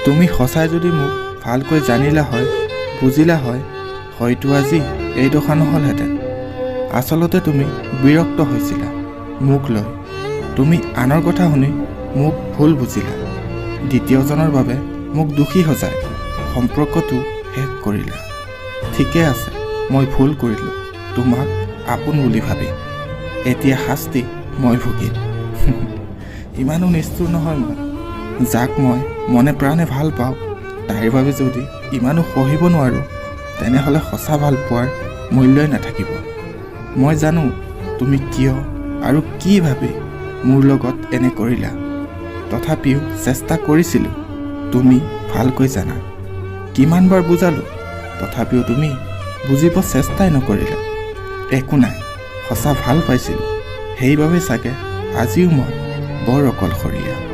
তুমি সঁচাই যদি মোক ভালকৈ জানিলা হয়, বুজিলা হয়, হয়তো আজি এই দশা নহ'লহেঁতেন। আচলতে তুমি বিৰক্ত হৈছিলা মোক লৈ। তুমি আনৰ কথা শুনি মোক ভুল বুজিলা। দ্বিতীয়জনৰ বাবে মোক দোষী সজাই সম্পৰ্কটো শেষ কৰিলা। ঠিকে আছে, মই ভুল কৰিলোঁ তোমাক আপোন বুলি ভাবি। এতিয়া শাস্তি মই ভুগিম। ইমানো নিষ্ঠুৰ নহয় মই। যাক মই মনে প্ৰাণে ভাল পাওঁ তাইৰ বাবে যদি ইমানো সহিব নোৱাৰোঁ, তেনেহ'লে সঁচা ভাল পোৱাৰ মূল্যই নাথাকিব। মই জানো তুমি কিয় আৰু কি ভাবি মোৰ লগত এনে কৰিলা। তথাপিও চেষ্টা কৰিছিলোঁ তুমি ভালকৈ জানা। কিমানবাৰ বুজালোঁ, তথাপিও তুমি বুজিব চেষ্টাই নকৰিলা। একো নাই, সঁচা ভাল পাইছিলোঁ, সেইবাবে চাগে আজিও মই বৰ অকলশৰীয়া।